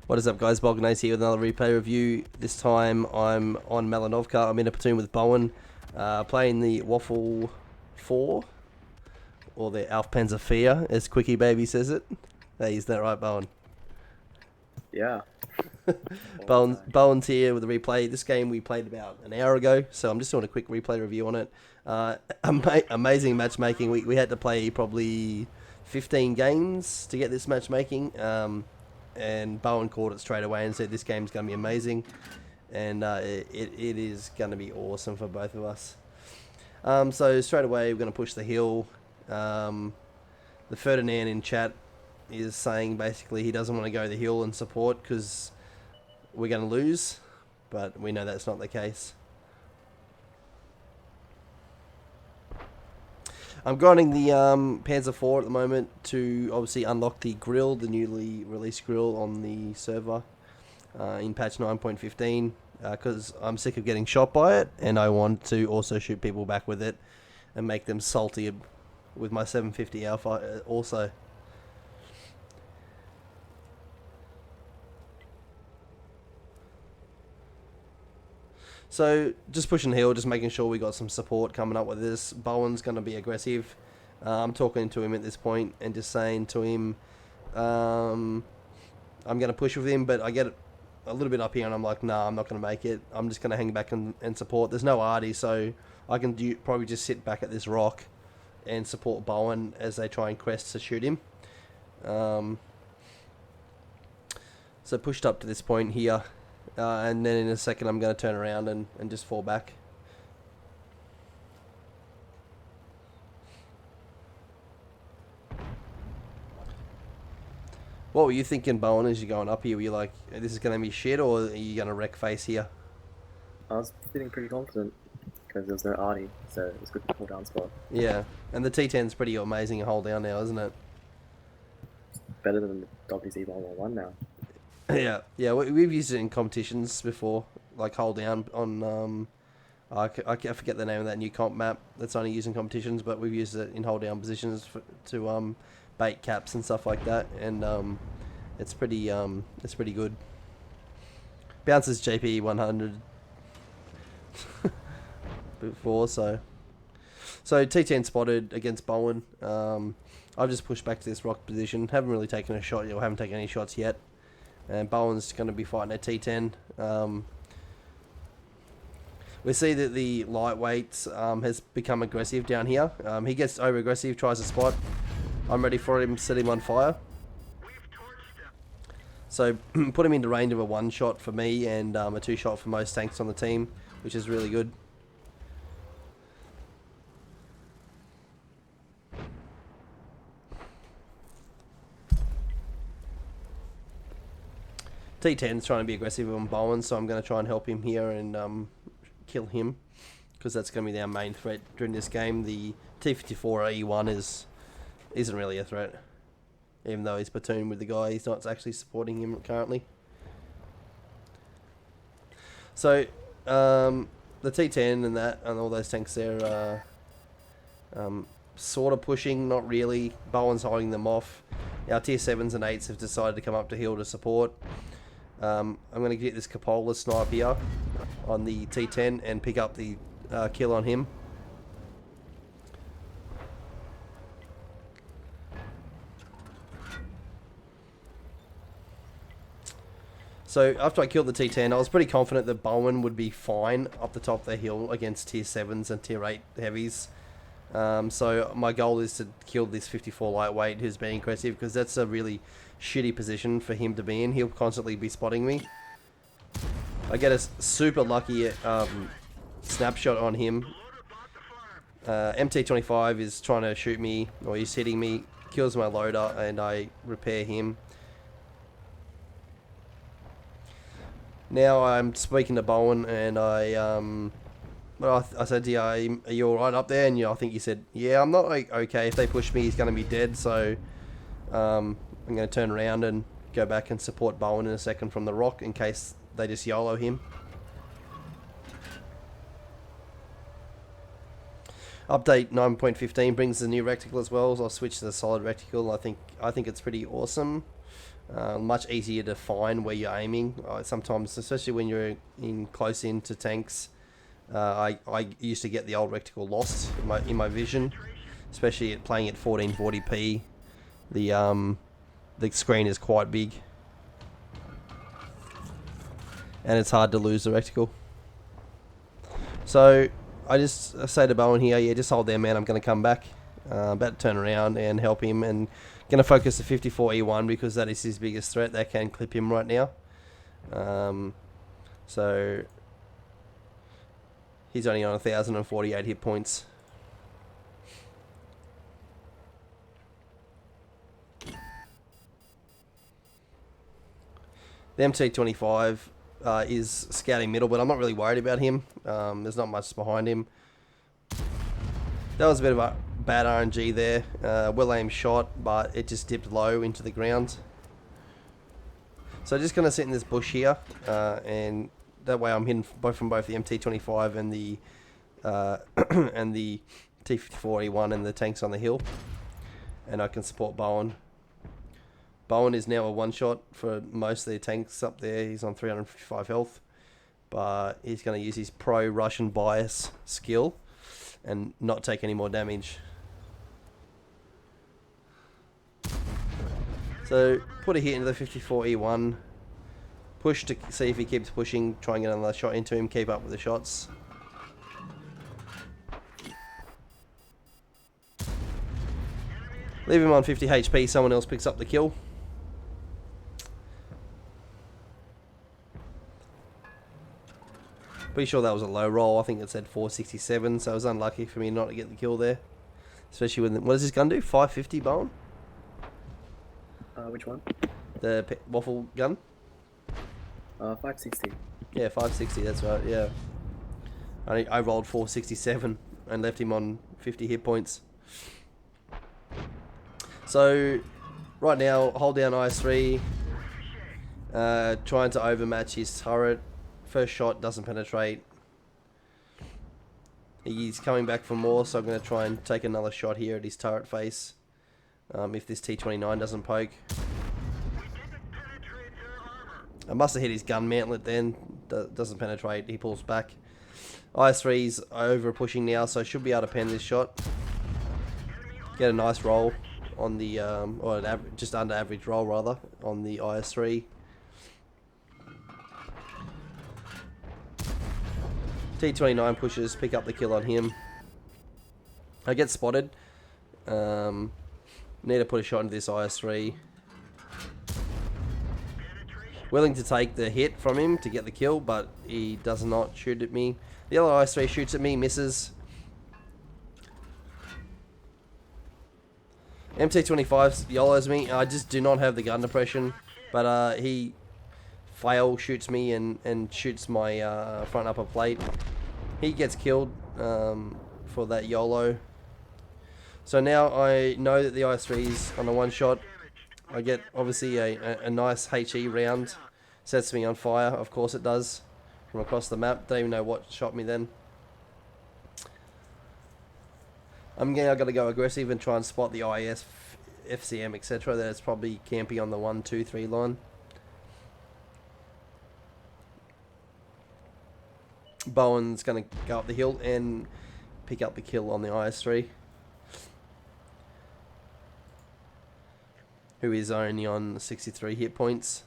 What is up, guys? Bognace here with another replay review. This time I'm on Malinovka. I'm in a platoon with Bowen, playing the Waffle 4, or the Alfpanzer 4, as Quickie Baby says it. Hey, is that right, Bowen? Yeah. Bowen's here with a replay. This game we played about an hour ago, so I'm just doing a quick replay review on it. Amazing matchmaking. We had to play probably 15 games to get this matchmaking. And Bowen called it straight away and said this game's going to be amazing, and it is going to be awesome for both of us. So straight away we're going to push the hill. The Ferdinand in chat is saying basically he doesn't want to go the hill and support because we're going to lose, but we know that's not the case. I'm grinding the Panzer 4 at the moment to obviously unlock the grill, the newly released grill on the server in patch 9.15, because I'm sick of getting shot by it, and I want to also shoot people back with it and make them salty with my 750 Alpha also. So, just pushing the hill, just making sure we got some support coming up with this. Bowen's going to be aggressive. I'm talking to him at this point and just saying to him, I'm going to push with him, but I get a little bit up here and I'm like, nah, I'm not going to make it. I'm just going to hang back and support. There's no arty, so I can probably just sit back at this rock and support Bowen as they try and crest to shoot him. So pushed up to this point here. And then in a second I'm going to turn around and just fall back. What were you thinking, Bowen, as you're going up here? Were you like, this is going to be shit, or are you going to wreck face here? I was feeling pretty confident because there was no arty, so it was good to pull down spot. Yeah, and the T10's pretty amazing to hold down now, isn't it? Better than the WZ111 now. Yeah. We've used it in competitions before, like hold down on. I forget the name of that new comp map that's only used in competitions, but we've used it in hold down positions to bait caps and stuff like that, and it's pretty good. Bounces JP 100 before, so T10 spotted against Bowen. I've just pushed back to this rock position. Haven't really taken a shot yet, or haven't taken any shots yet. And Bowen's going to be fighting at T10. We see that the lightweight has become aggressive down here. He gets over aggressive, tries to spot. I'm ready for him, set him on fire. So put him into range of a 1-shot for me and a 2-shot for most tanks on the team, which is really good. T10's trying to be aggressive on Bowen, so I'm going to try and help him here and kill him, because that's going to be our main threat during this game. The T54 E1 isn't really a threat, even though he's platooned with the guy. He's not actually supporting him currently. So the T10 and all those tanks there are sort of pushing, not really. Bowen's holding them off. Our tier 7s and 8s have decided to come up to hill to support. I'm going to get this Cupola snipe here on the T10 and pick up the kill on him. So after I killed the T10, I was pretty confident that Bowen would be fine up the top of the hill against tier 7s and tier 8 heavies. So my goal is to kill this 54 lightweight who's being aggressive, because that's a really shitty position for him to be in. He'll constantly be spotting me. I get a super lucky snapshot on him. MT25 is trying to shoot me, or he's hitting me, kills my loader, and I repair him. Now I'm speaking to Bowen, and I said, yeah, are you alright up there? And I think you said, yeah, I'm not like okay. If they push me, he's going to be dead. So I'm going to turn around and go back and support Bowen in a second from the rock in case they just YOLO him. Update 9.15 brings the new reticle as well. So I'll switch to the solid reticle. I think it's pretty awesome. Much easier to find where you're aiming. Sometimes, especially when you're in close in to tanks, I used to get the old reticle lost in my vision, especially playing at 1440p. The screen is quite big, and it's hard to lose the reticle. So I just say to Bowen here, yeah, just hold there, man. I'm going to come back. About to turn around and help him, and going to focus the 54E1 because that is his biggest threat. That can clip him right now. So he's only on 1,048 hit points. The MT25 is scouting middle, but I'm not really worried about him. There's not much behind him. That was a bit of a bad RNG there. Well aimed shot, but it just dipped low into the ground. So just going to sit in this bush here, and that way I'm hitting from both the MT25 and the and the T54E1 and the tanks on the hill, and I can support Bowen. Bowen is now a one-shot for most of the tanks up there. He's on 355 health, but he's going to use his pro Russian bias skill and not take any more damage. So put a hit into the 54E1, push to see if he keeps pushing, try and get another shot into him, keep up with the shots. Leave him on 50 HP, someone else picks up the kill. Pretty sure that was a low roll. I think it said 467, so it was unlucky for me not to get the kill there. Especially with, what does this gun do? 550, Bowen? Which one? The waffle gun? 560. Yeah, 560, that's right, yeah. I rolled 467 and left him on 50 hit points. So, right now, hold down IS-3, trying to overmatch his turret. First shot doesn't penetrate. He's coming back for more, so I'm going to try and take another shot here at his turret face. If this T29 doesn't poke. I must have hit his gun mantlet then. Doesn't penetrate, he pulls back. IS-3's over pushing now, so I should be able to pen this shot. Get a nice roll on the, or just under average roll rather, on the IS-3. T29 pushes, pick up the kill on him. I get spotted. Need to put a shot into this IS-3. Willing to take the hit from him to get the kill, but he does not shoot at me. The other IS-3 shoots at me, misses. MT25 YOLOs me. I just do not have the gun depression, but he shoots me and shoots my front upper plate. He gets killed for that YOLO. So now I know that the IS-3 is on a one shot. I get obviously a nice HE round. Sets me on fire, of course it does, from across the map. Don't even know what shot me then. I'm going to go aggressive and try and spot the IS, FCM, etc. That it's probably camping on the 1, 2, 3 line. Bowen's going to go up the hill and pick up the kill on the IS-3, who is only on 63 hit points.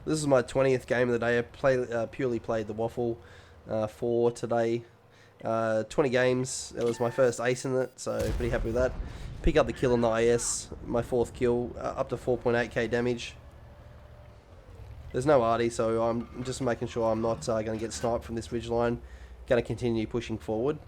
This is my 20th game of the day. I purely played the Waffle for today. 20 games. It was my first ace in it, so pretty happy with that. Pick up the kill on the IS, my 4th kill, up to 4.8k damage. There's no arty, so I'm just making sure I'm not going to get sniped from this ridgeline. Going to continue pushing forward.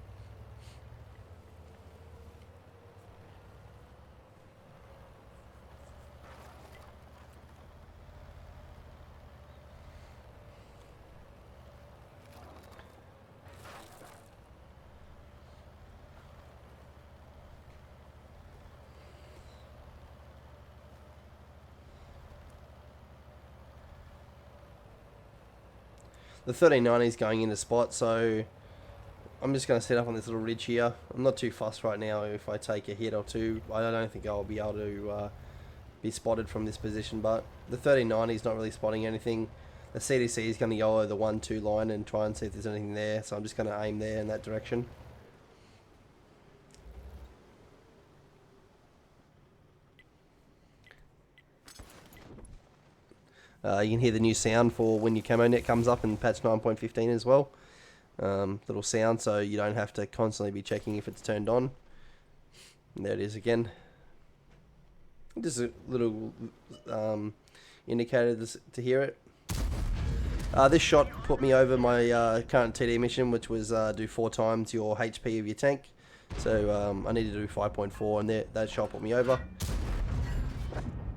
The 1390 is going into spot, so I'm just going to set up on this little ridge here. I'm not too fussed right now if I take a hit or two. I don't think I'll be able to be spotted from this position, but the 3090 is not really spotting anything. The CDC is going to go over the 1-2 line and try and see if there's anything there, so I'm just going to aim there in that direction. You can hear the new sound for when your camo net comes up in patch 9.15 as well. Little sound, so you don't have to constantly be checking if it's turned on. And there it is again. Just a little indicator to hear it. This shot put me over my current TD mission, which was do 4 times your HP of your tank. So I needed to do 5.4, and that shot put me over.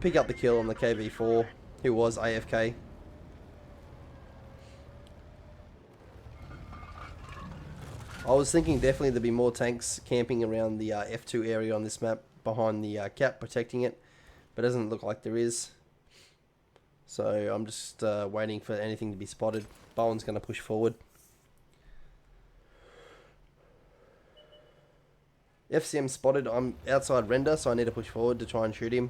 Pick up the kill on the KV4, who was AFK. I was thinking definitely there'd be more tanks camping around the F2 area on this map behind the cap protecting it, but it doesn't look like there is. So I'm just waiting for anything to be spotted. Bowen's going to push forward. FCM spotted. I'm outside render, so I need to push forward to try and shoot him.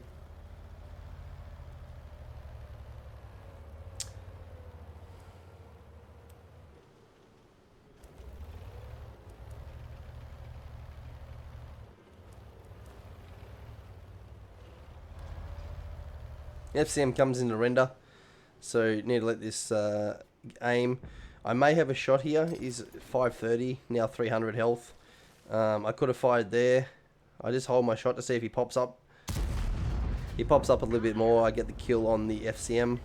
FCM comes into render, so need to let this aim. I may have a shot here. He's 530, now 300 health. I could have fired there. I just hold my shot to see if he pops up. He pops up a little bit more. I get the kill on the FCM.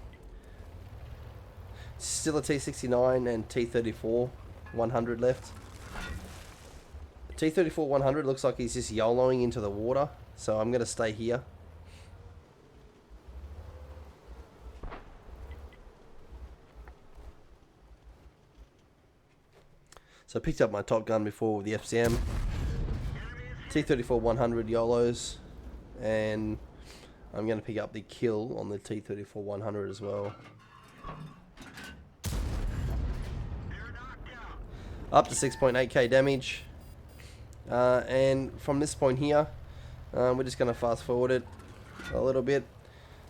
Still a T69 and T34 100 left. T34 100 looks like he's just YOLOing into the water, so I'm going to stay here. So I picked up my Top Gun before with the FCM. T34 100 YOLOs, and I'm going to pick up the kill on the T34 100 as well. Up to 6.8k damage. And from this point here, we're just going to fast forward it a little bit.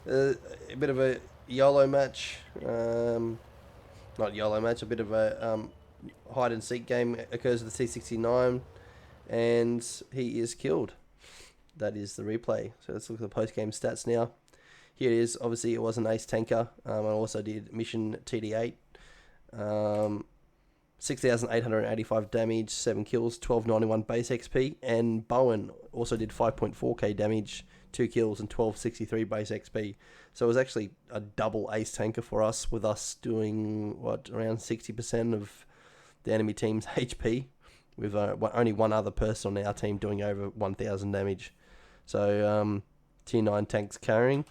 A bit of a YOLO match. Not YOLO match, a bit of a hide and seek game occurs with the T69, and he is killed. That is the replay. So let's look at the post-game stats now. Here it is. Obviously it was an ace tanker. I also did mission TD8. 6,885 damage, 7 kills, 1291 base XP, and Bowen also did 5.4k damage, 2 kills, and 1263 base XP. So it was actually a double ace tanker for us, with us doing around 60% of the enemy team's HP, with only one other person on our team doing over 1,000 damage. So tier 9 tanks carrying.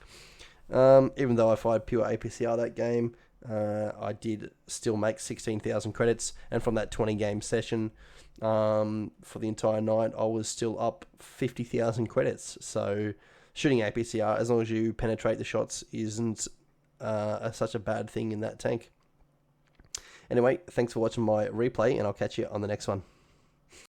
Even though I fired pure APCR that game, I did still make 16,000 credits, and from that 20 game session for the entire night, I was still up 50,000 credits. So shooting APCR, as long as you penetrate the shots, isn't such a bad thing in that tank. Anyway, thanks for watching my replay, and I'll catch you on the next one.